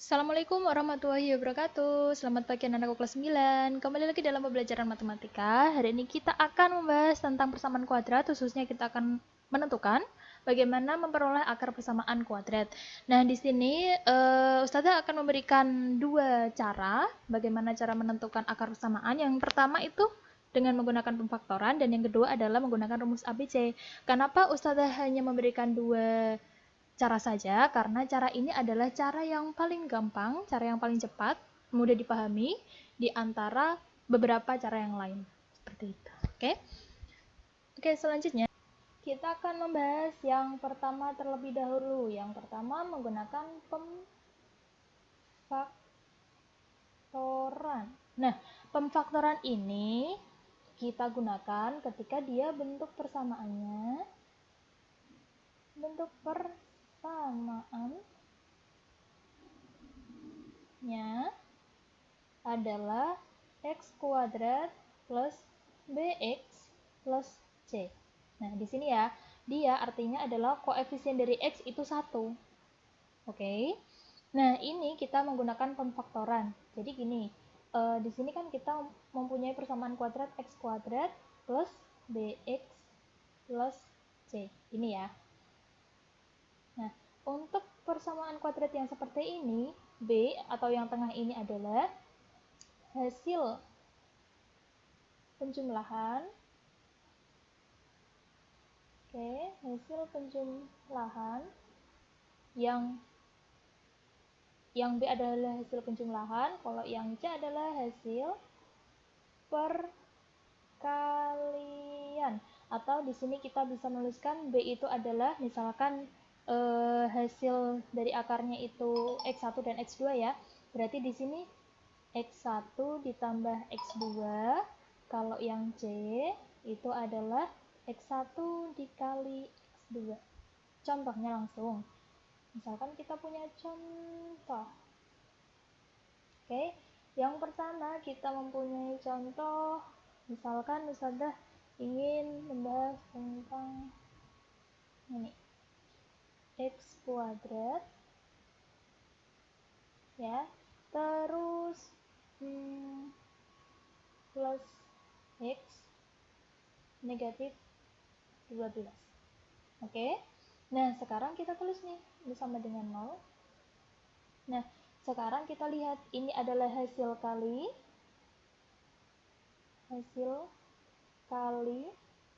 Assalamualaikum warahmatullahi wabarakatuh. Selamat pagi anak-anakku kelas 9. Kembali lagi dalam pembelajaran matematika. Hari ini kita akan membahas tentang persamaan kuadrat, khususnya kita akan menentukan bagaimana memperoleh akar persamaan kuadrat. Nah, di sini Ustazah akan memberikan dua cara bagaimana cara menentukan akar persamaan. Yang pertama itu dengan menggunakan pemfaktoran dan yang kedua adalah menggunakan rumus ABC. Kenapa Ustazah hanya memberikan dua cara saja, karena cara ini adalah cara yang paling gampang, cara yang paling cepat, mudah dipahami di antara beberapa cara yang lain. Seperti itu. Oke, selanjutnya kita akan membahas yang pertama terlebih dahulu. Yang pertama menggunakan pemfaktoran. Nah, pemfaktoran ini kita gunakan ketika dia bentuk persamaannya adalah x kuadrat plus bx plus c. Nah, di sini ya, dia artinya adalah koefisien dari x itu 1. Oke. Nah, ini kita menggunakan pemfaktoran. Jadi gini, di sini kan kita mempunyai persamaan kuadrat x kuadrat plus bx plus c. Ini ya. Nah, untuk persamaan kuadrat yang seperti ini, b atau yang tengah ini adalah hasil penjumlahan. Hasil penjumlahan yang B adalah hasil penjumlahan, kalau yang C adalah hasil perkalian. Atau di sini kita bisa menuliskan B itu adalah misalkan hasil dari akarnya itu X1 dan X2 ya. Berarti di sini X1 ditambah X2. Kalau yang C itu adalah X1 dikali X2. Contohnya langsung. Misalkan kita punya contoh. Oke, yang pertama kita mempunyai contoh. Misalkan Ustazah ingin membahas tentang ini. X kuadrat ya, terus plus X negatif 12. Oke. Nah, sekarang kita tulis nih, ini sama dengan 0. Nah, sekarang kita lihat, ini adalah hasil kali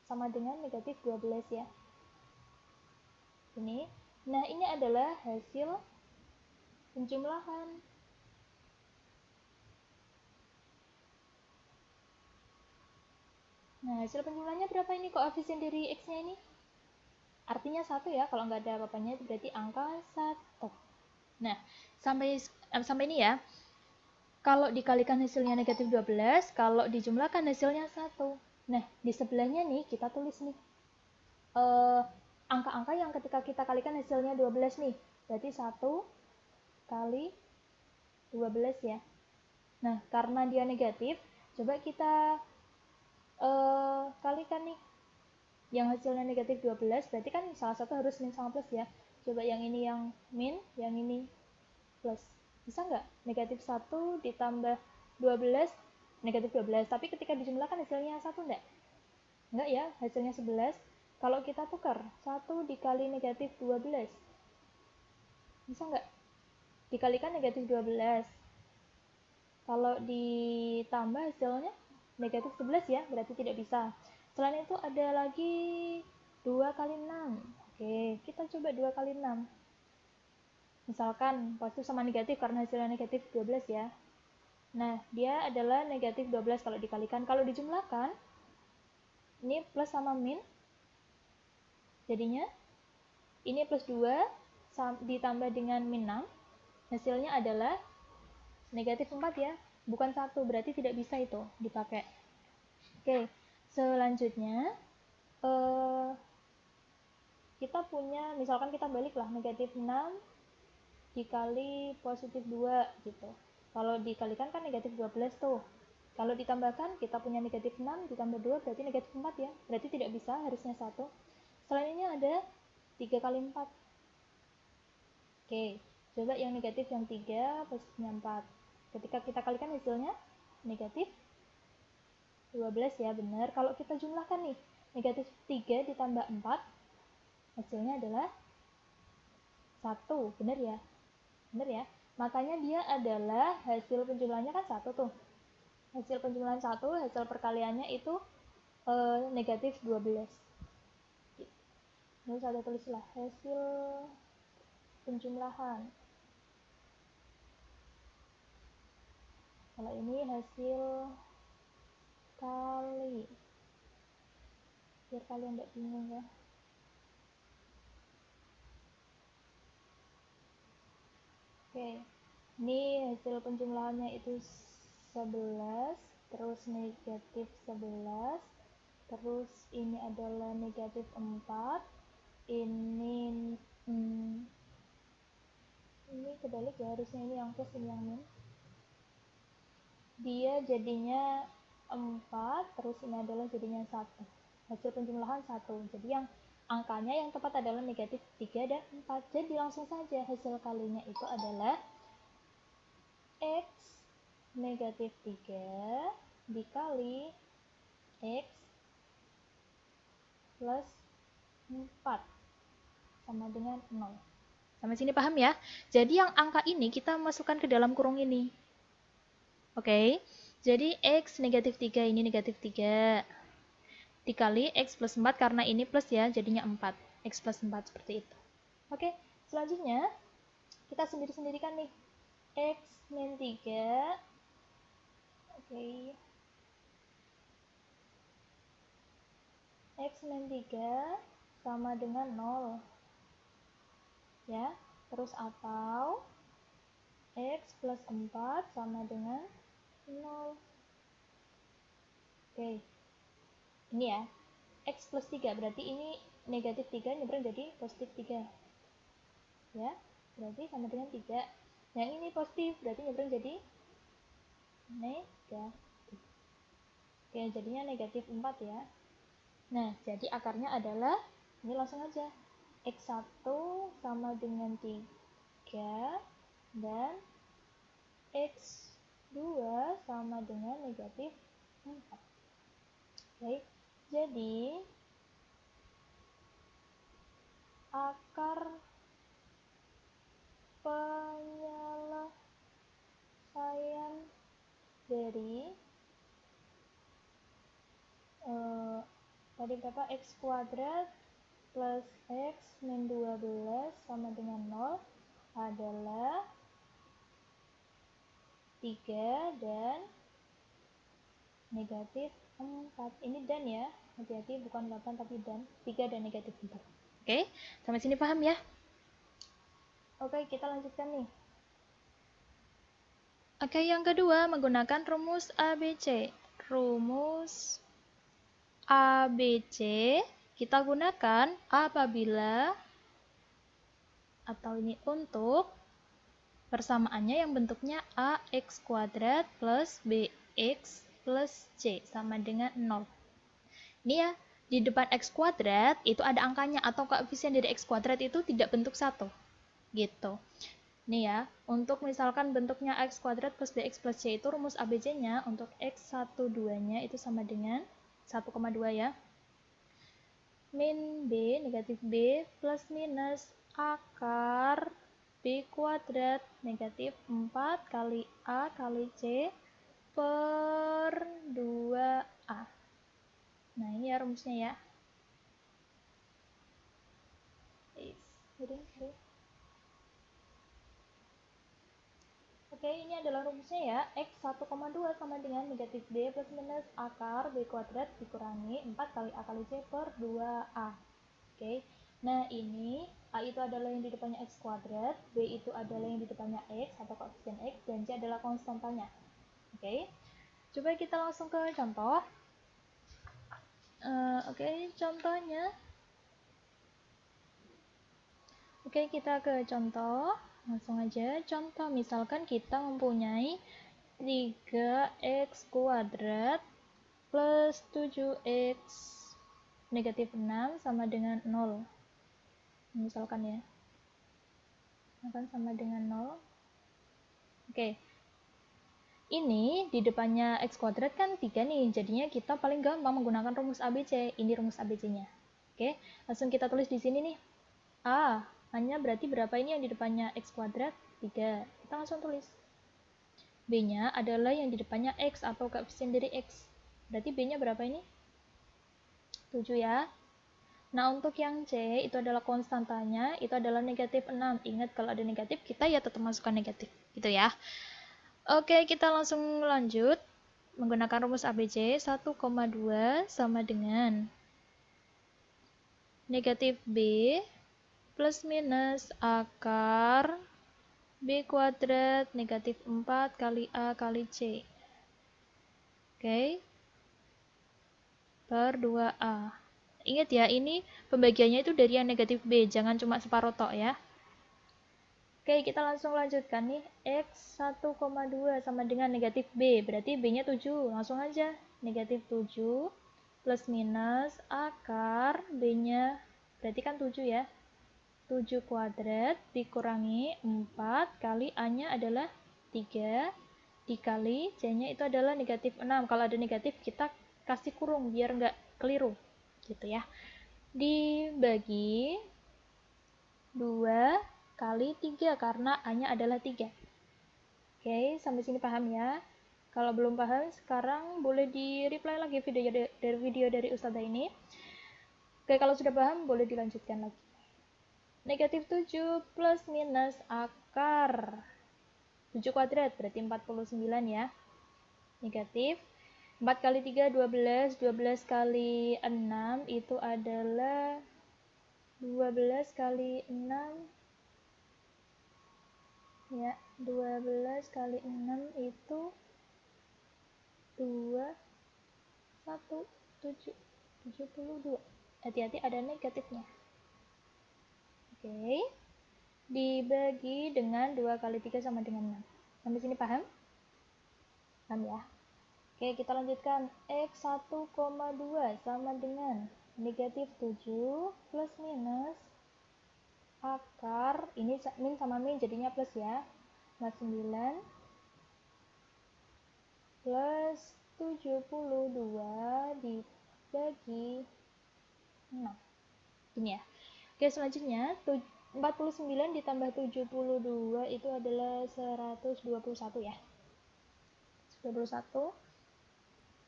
sama dengan negatif 12 ya. Ini. Nah, ini adalah hasil penjumlahan. Nah, hasil penjumlahnya berapa ini? Koefisien dari X-nya ini? Artinya 1 ya, kalau nggak ada apa-apanya itu berarti angka 1. Nah, sampai ini ya. Kalau dikalikan hasilnya negatif 12, kalau dijumlahkan hasilnya 1. Nah, di sebelahnya nih kita tulis nih angka-angka yang ketika kita kalikan hasilnya 12 nih. Berarti 1 kali 12 ya. Nah, karena dia negatif, coba kita kalikan nih. Yang hasilnya negatif 12, berarti kan salah satu harus min sama plus ya. Coba yang ini yang min, yang ini plus. Bisa nggak? Negatif 1 ditambah 12, negatif 12. Tapi ketika dijumlahkan hasilnya 1 enggak? Enggak ya, hasilnya 11. Kalau kita tukar, 1 dikali negatif 12. Bisa nggak? Dikalikan negatif 12. Kalau ditambah hasilnya negatif 11 ya, berarti tidak bisa. Selain itu ada lagi 2 kali 6. Oke, kita coba 2 kali 6. Misalkan positif sama negatif karena hasilnya negatif 12 ya. Nah, dia adalah negatif 12 kalau dikalikan. Kalau dijumlahkan, ini plus sama min. Jadinya, ini plus 2 ditambah dengan min 6. Hasilnya adalah negatif 4 ya. Bukan 1, berarti tidak bisa itu dipakai. Oke, selanjutnya kita punya, misalkan kita baliklah negatif 6 dikali positif 2 gitu. Kalau dikalikan kan negatif 12 tuh. Kalau ditambahkan kita punya negatif 6 ditambah 2 berarti negatif 4 ya. Berarti tidak bisa, harusnya 1. Selain ini ada 3 kali 4. Oke. Coba yang negatif yang 3 posisinya 4. Ketika kita kalikan hasilnya negatif 12 ya, benar. Kalau kita jumlahkan nih, negatif 3 ditambah 4, hasilnya adalah 1, benar ya? Benar ya? Makanya dia adalah hasil penjumlahannya kan 1 tuh. Hasil penjumlahan 1, hasil perkaliannya itu negatif 12. Lalu saya tulislah hasil penjumlahan. Kalau ini hasil kali. Biar kalian tidak bingung ya. Oke. Ini hasil penjumlahannya itu 11, terus negatif 11, terus ini adalah negatif 4, ini ini kebalik ya, harusnya ini yang plus, ini yang min. Dia jadinya 4, terus ini adalah jadinya 1. Hasil penjumlahan 1. Jadi yang angkanya yang tepat adalah negatif 3 dan 4. Jadi langsung saja hasil kalinya itu adalah X negatif 3 dikali X plus 4 sama dengan 0. Sampai sini paham ya? Jadi yang angka ini kita masukkan ke dalam kurung ini. Oke, jadi X negatif 3 ini negatif 3 dikali X plus 4 karena ini plus ya, jadinya 4. X plus 4 seperti itu. Oke, selanjutnya kita sendiri-sendirikan nih. X min 3. Oke. X min 3 sama dengan 0. Ya, terus atau X plus 4 sama dengan 0. Oke. Ini ya. X plus 3 berarti ini negatif 3 nyebrang jadi positif 3. Ya, berarti sama dengan 3. Yang ini positif berarti nyebrang jadi negatif. Oke, jadinya negatif 4 ya. Nah, jadi akarnya adalah, ini langsung aja, X1 sama dengan 3 dan X2 sama dengan negatif 4. Baik, jadi akar penyelesaian dari tadi berapa? X kuadrat plus X min 12 sama dengan 0 adalah 3 dan negatif 4. Ini dan ya, hati-hati bukan 8 tapi dan. 3 dan negatif 4. Oke, sampai sini paham ya? Oke, kita lanjutkan nih. Oke, yang kedua menggunakan rumus ABC. Rumus ABC kita gunakan apabila atau ini untuk persamaannya yang bentuknya AX kuadrat plus BX plus C sama dengan 0. Ini ya, di depan X kuadrat itu ada angkanya atau koefisien dari X kuadrat itu tidak bentuk 1. Gitu. Nih ya, untuk misalkan bentuknya X kuadrat plus BX plus C itu rumus ABC-nya untuk X12-nya itu sama dengan 1,2 ya. Min B, negatif B, plus minus akar B kuadrat negatif 4 kali A kali C per 2A. Nah, ini ya rumusnya ya. Oke, ini adalah rumusnya ya. X 1,2 sama dengan negatif B plus minus akar B kuadrat dikurangi 4 kali A kali C per 2A. Oke, nah ini A itu adalah yang di depannya X kuadrat, B itu adalah yang di depannya X atau koefisien X, dan C adalah konstantanya. Oke, coba kita langsung ke contoh. Oke, contohnya. Oke, kita ke contoh. Langsung aja, contoh misalkan kita mempunyai 3x kuadrat plus 7x negatif 6 sama dengan 0. Misalkan ya. akan sama dengan 0. Oke. Ini di depannya x kuadrat kan 3 nih, jadinya kita paling gampang menggunakan rumus ABC. Ini rumus ABC-nya. Oke, langsung kita tulis di sini nih. A, hanya berarti berapa ini yang di depannya x kuadrat? 3. Kita langsung tulis. B-nya adalah yang di depannya x atau koefisien dari x. Berarti B-nya berapa ini? 7 ya. Nah, untuk yang C, itu adalah konstantanya, itu adalah negatif 6. Ingat, kalau ada negatif, kita ya tetap masukkan negatif. Gitu ya. Oke, kita langsung lanjut. Menggunakan rumus ABC, 1,2 sama dengan negatif B plus minus akar B kuadrat negatif 4 kali A kali C. Oke. Per 2A. Ingat ya, ini pembagiannya itu dari yang negatif B, jangan cuma separuh tok ya. Oke, kita langsung lanjutkan nih. X 1,2 sama dengan negatif B, berarti B-nya 7. Langsung aja, negatif 7 plus minus akar B-nya, berarti kan 7 ya. 7 kuadrat dikurangi 4 kali A-nya adalah 3 dikali C-nya itu adalah negatif 6. Kalau ada negatif kita kasih kurung biar nggak keliru gitu ya. Dibagi 2 kali 3 karena A-nya adalah 3. Oke, sampai sini paham ya? Kalau belum paham, sekarang boleh di-reply lagi video dari Ustazah ini. Oke, kalau sudah paham, boleh dilanjutkan lagi. Negatif 7 plus minus akar 7 kuadrat, berarti 49 ya. Negatif 4 kali 3, 12. 12 kali 6 itu adalah 12 kali 6 ya, 12 kali 6 itu 2, 1, 7, 72. Hati-hati ada negatifnya. Oke. Dibagi dengan 2 kali 3 sama dengan 6. Sampai sini paham? Paham ya? Oke, kita lanjutkan. X 1,2 sama dengan negatif 7 plus minus akar, ini min sama min jadinya plus ya, 49 plus 72 dibagi 6. Gini ya. Oke, selanjutnya 49 ditambah 72 itu adalah 121 ya. 21.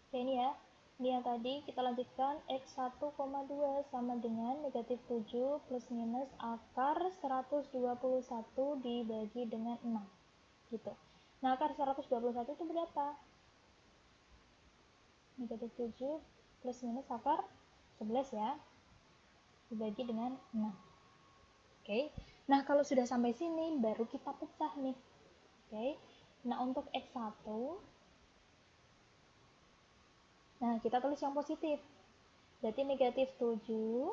Oke, ini ya. Ini yang tadi kita lanjutkan. X 1,2 sama dengan negatif 7 plus minus akar 121 dibagi dengan 6. Gitu. Nah, akar 121 itu berapa? Negatif 7 plus minus akar 11 ya. Dibagi dengan 6. Oke. Nah, kalau sudah sampai sini baru kita pecah nih. Oke. Nah, untuk X1, nah kita tulis yang positif. Berarti negatif 7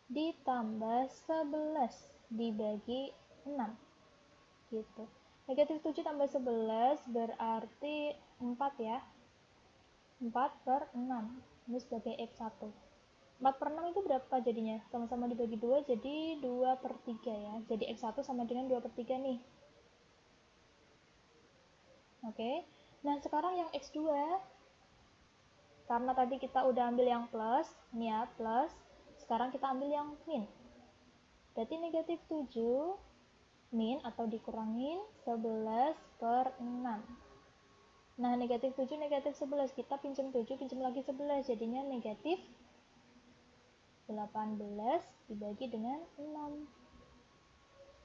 ditambah 11 dibagi 6. Gitu. Negatif 7 tambah 11 berarti 4 ya. 4 per 6. Ini sebagai X1. 4 per 6 itu berapa jadinya? Sama-sama dibagi 2 jadi 2 per 3 ya. Jadi X1 sama dengan 2 per 3 nih. Oke. Nah, sekarang yang X2. Karena tadi kita udah ambil yang plus, ini ya, plus. Sekarang kita ambil yang min. Berarti negatif 7 min atau dikurangin 11 per 6. Nah, negatif 7, negatif 11. Kita pinjam 7, pinjam lagi 11. Jadinya negatif 18 dibagi dengan 6.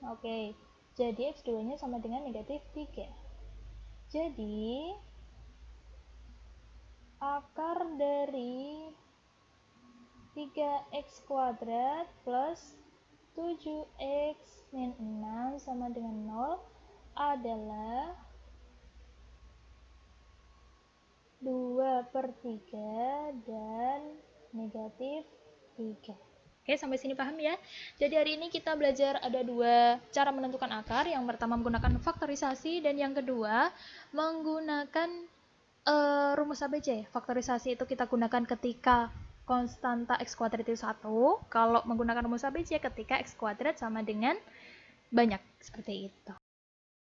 Oke, jadi X2-nya sama dengan negatif 3. Jadi, akar dari 3x kuadrat plus 7x min 6 sama dengan 0 adalah 2 per 3 dan negatif 3. Oke, sampai sini paham ya? Jadi hari ini kita belajar ada dua cara menentukan akar. Yang pertama menggunakan faktorisasi dan yang kedua menggunakan rumus ABC. Faktorisasi itu kita gunakan ketika konstanta x kuadrat itu 1. Kalau menggunakan rumus ABC ketika x kuadrat sama dengan banyak seperti itu.